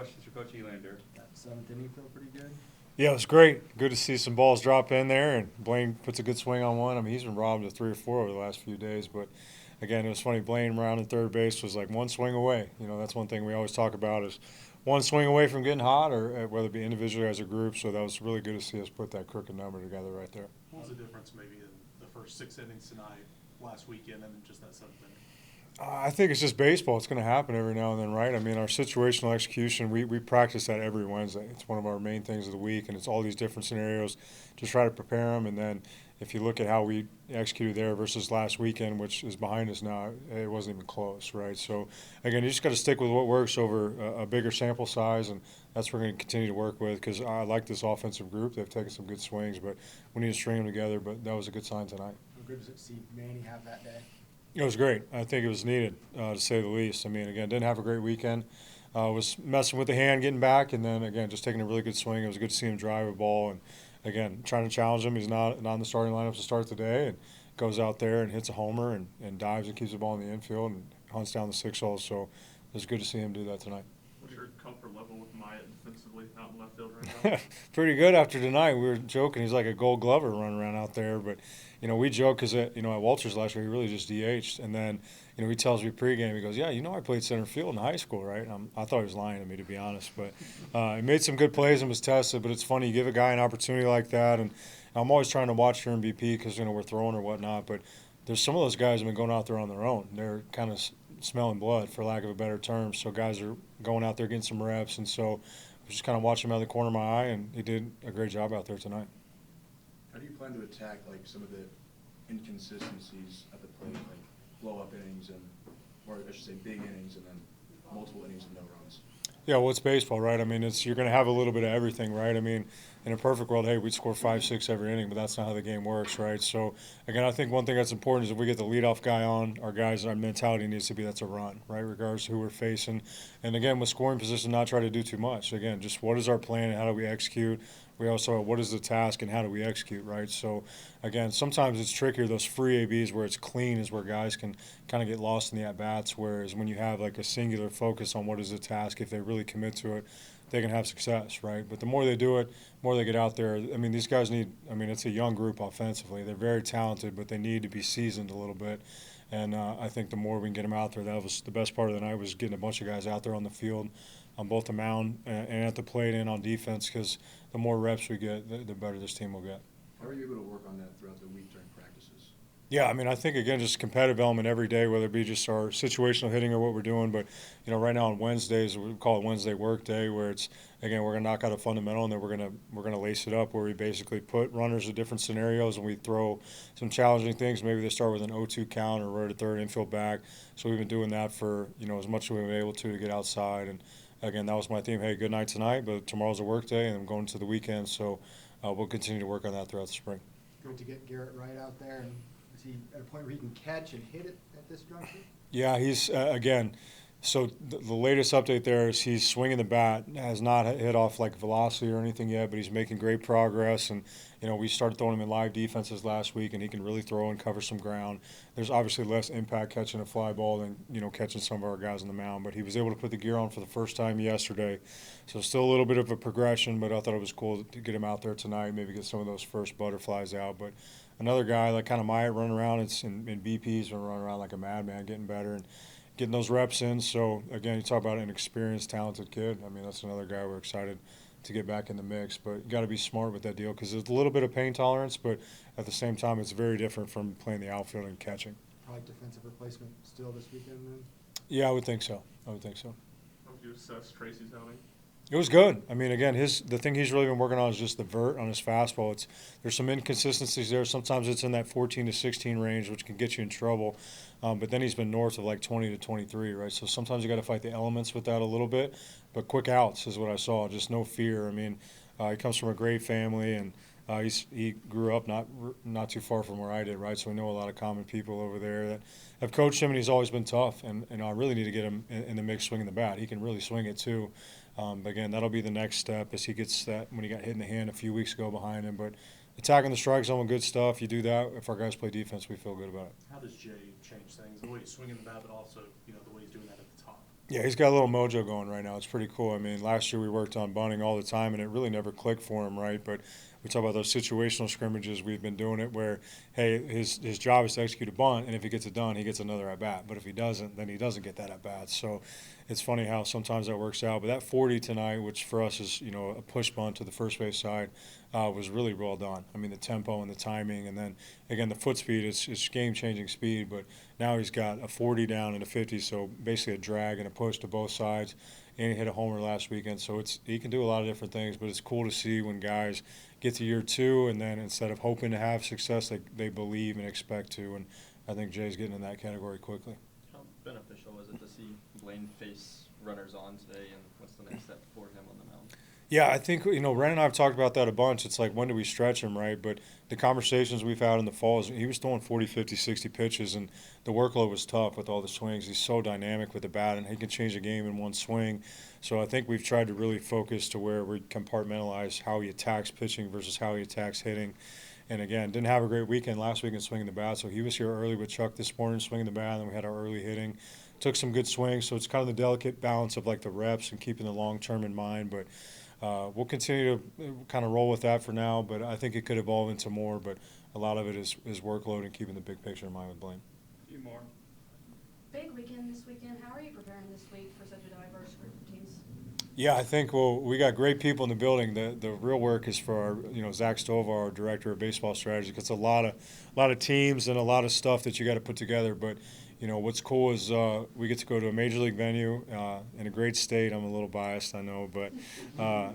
questions for Coach Elander. That seventh inning feel pretty good. Yeah, it was great. Good to see some balls drop in there, and Blaine puts a good swing on one. I mean, he's been robbed of 3 or 4 over the last few days, but again, it was funny. Blaine around in third base was like one swing away. You know, that's one thing we always talk about is one swing away from getting hot, or whether it be individually or as a group. So that was really good to see us put that crooked number together right there. What was the difference maybe in the first 6 innings tonight, last weekend, and then just that seventh inning? I think it's just baseball. It's going to happen every now and then, right? I mean, our situational execution, we practice that every Wednesday. It's one of our main things of the week, and it's all these different scenarios to try to prepare them. And then if you look at how we executed there versus last weekend, which is behind us now, it wasn't even close, right? So, again, you just got to stick with what works over a bigger sample size, and that's what we're going to continue to work with because I like this offensive group. They've taken some good swings, but we need to string them together. But that was a good sign tonight. How good does it see Manny have that day? It was great. I think it was needed, to say the least. I mean, again, didn't have a great weekend. Was messing with the hand getting back, and then, again, just taking a really good swing. It was good to see him drive a ball. And, again, trying to challenge him. He's not in the starting lineup to start the day and goes out there and hits a homer and dives and keeps the ball in the infield and hunts down the 6 hole. So it was good to see him do that tonight. What's your comfort level with Myatt defensively out in left field right now? Pretty good after tonight. We were joking. He's like a Gold Glover running around out there. But, we joke because, at Walters last year, he really just DH'd. And then, he tells me pregame, he goes, yeah, I played center field in high school, right? I thought he was lying to me, to be honest. But he made some good plays and was tested. But it's funny, you give a guy an opportunity like that. And I'm always trying to watch for MVP because, we're throwing or whatnot. But there's some of those guys have been going out there on their own. They're kind of smelling blood, for lack of a better term. So guys are going out there getting some reps. And so I just kind of watching him out of the corner of my eye, and he did a great job out there tonight. How do you plan to attack some of the inconsistencies at the plate, like blow-up innings or I should say big innings and then multiple innings of no runs? Yeah, well, it's baseball, right? I mean, you're going to have a little bit of everything, right? I mean, in a perfect world, hey, we'd score 5, 6 every inning, but that's not how the game works, right? So, again, I think one thing that's important is if we get the leadoff guy on, our mentality needs to be that's a run, right, regardless of who we're facing. And, again, with scoring position, not try to do too much. Again, just what is our plan and how do we execute? We also have what is the task and how do we execute, right? So, again, sometimes it's trickier. Those free ABs where it's clean is where guys can kind of get lost in the at-bats, whereas when you have like a singular focus on what is the task, if they really commit to it, they can have success, right? But the more they do it, the more they get out there. I mean, these guys it's a young group offensively. They're very talented, but they need to be seasoned a little bit. And I think the more we can get them out there, that was the best part of the night was getting a bunch of guys out there on the field, on both the mound and at the plate and on defense because the more reps we get, the better this team will get. How are you able to work on that throughout the week during practices? Yeah, I mean, I think, again, just competitive element every day, whether it be just our situational hitting or what we're doing. But, right now on Wednesdays, we call it Wednesday work day, where it's, again, we're going to knock out a fundamental, and then we're gonna lace it up where we basically put runners in different scenarios, and we throw some challenging things. Maybe they start with an 0-2 count or right at third, infield back. So we've been doing that for, as much as we've been able to get outside. And, again, that was my theme. Hey, good night tonight, but tomorrow's a work day, and I'm going to the weekend. So we'll continue to work on that throughout the spring. Going to get Garrett Wright out there, and is he at a point where he can catch and hit it at this juncture? Yeah, he's again. So the latest update there is he's swinging the bat, has not hit off like velocity or anything yet, but he's making great progress. And we started throwing him in live defenses last week, and he can really throw and cover some ground. There's obviously less impact catching a fly ball than catching some of our guys on the mound, but he was able to put the gear on for the first time yesterday. So still a little bit of a progression, but I thought it was cool to get him out there tonight, maybe get some of those first butterflies out. But another guy like kind of Myatt running around in BPs and running around like a madman, getting better and getting those reps in. So, again, you talk about an experienced, talented kid. I mean, that's another guy we're excited to get back in the mix. But you got to be smart with that deal because there's a little bit of pain tolerance, but at the same time, it's very different from playing the outfield and catching. Probably defensive replacement still this weekend then? Yeah, I would think so. How would you assess Tracy's outing? It was good. I mean, again, the thing he's really been working on is just the vert on his fastball. There's some inconsistencies there. Sometimes it's in that 14 to 16 range, which can get you in trouble. But then he's been north of like 20 to 23, right? So sometimes you got to fight the elements with that a little bit. But quick outs is what I saw. Just no fear. I mean, he comes from a great family, and he grew up not too far from where I did, right? So we know a lot of common people over there that have coached him, and he's always been tough. And I really need to get him in the mix swinging the bat. He can really swing it too. But again, that'll be the next step as he gets that when he got hit in the hand a few weeks ago behind him. But attacking the strike zone with good stuff, you do that. If our guys play defense, we feel good about it. How does Jay change things? The way he's swinging the bat, but also, the way he's doing that at the top. Yeah, he's got a little mojo going right now. It's pretty cool. I mean, last year we worked on bunting all the time, and it really never clicked for him, right? But we talk about those situational scrimmages. We've been doing it where, hey, his job is to execute a bunt, and if he gets it done, he gets another at bat. But if he doesn't, then he doesn't get that at bat. So it's funny how sometimes that works out. But that 40 tonight, which for us is a push bunt to the first base side, was really well done. I mean, the tempo and the timing, and then again the foot speed is game-changing speed. But now he's got a 40 down and a 50, so basically a drag and a push to both sides. And he hit a homer last weekend, so he can do a lot of different things. But it's cool to see when guys get to year 2, and then instead of hoping to have success, they believe and expect to. And I think Jay's getting in that category quickly. How beneficial was it to see Blaine face runners on today, and what's the next step for him on the mound? Yeah, I think, Ren and I have talked about that a bunch. It's like, when do we stretch him, right? But the conversations we've had in the fall is he was throwing 40, 50, 60 pitches, and the workload was tough with all the swings. He's so dynamic with the bat, and he can change a game in one swing. So I think we've tried to really focus to where we compartmentalize how he attacks pitching versus how he attacks hitting. And again, didn't have a great weekend last week in swinging the bat, so he was here early with Chuck this morning swinging the bat, and then we had our early hitting. Took some good swings, so it's kind of the delicate balance of like the reps and keeping the long term in mind. But we'll continue to kind of roll with that for now, but I think it could evolve into more. But a lot of it is workload and keeping the big picture in mind with Blaine. A few more. Big weekend this weekend. How are you preparing this week for such a diverse group of teams? Yeah, I think we got great people in the building. The real work is for our Zach Stover, our director of baseball strategy. Because a lot of teams and a lot of stuff that you got to put together. But what's cool is we get to go to a major league venue in a great state. I'm a little biased, I know, but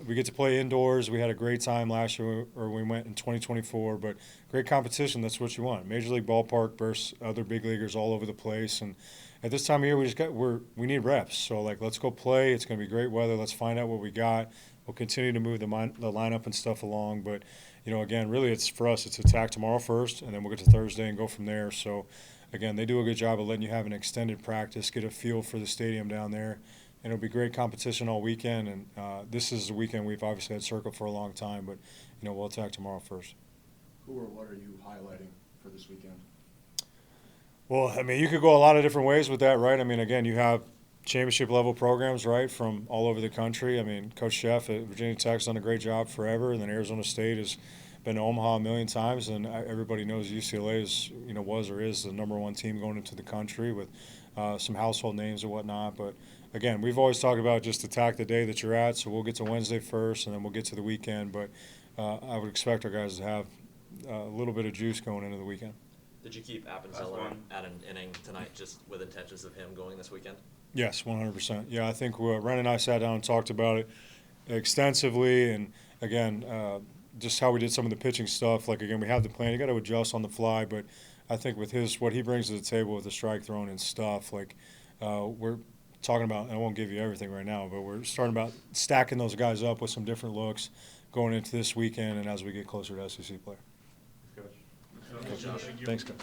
we get to play indoors. We had a great time last year, or we went in 2024. But great competition. That's what you want. Major league ballpark versus other big leaguers all over the place. And at this time of year, we need reps. So let's go play. It's going to be great weather. Let's find out what we got. We'll continue to move the lineup and stuff along. But again, really, it's for us. It's attack tomorrow first, and then we'll get to Thursday and go from there. So. Again, they do a good job of letting you have an extended practice, get a feel for the stadium down there, and it'll be great competition all weekend. And this is the weekend we've obviously had circled for a long time, but we'll attack tomorrow first. Who or what are you highlighting for this weekend? Well, I mean, you could go a lot of different ways with that, right? I mean, again, you have championship level programs, right, from all over the country. I mean, Coach Sheff at Virginia Tech's done a great job forever, and then Arizona State has been to Omaha a million times, and everybody knows UCLA is, was or is the #1 team going into the country with some household names and whatnot. But again, we've always talked about just attack the day that you're at. So we'll get to Wednesday first, and then we'll get to the weekend. But I would expect our guys to have a little bit of juice going into the weekend. Did you keep Appenzeller at an inning tonight just with intentions of him going this weekend? Yes, 100%. Yeah, I think Ren and I sat down and talked about it extensively, and again, just how we did some of the pitching stuff. Again, we have the plan. You got to adjust on the fly, but I think with what he brings to the table with the strike thrown and stuff, we're talking about, and I won't give you everything right now, but we're starting about stacking those guys up with some different looks going into this weekend and as we get closer to SEC play. Coach. Thanks, guys.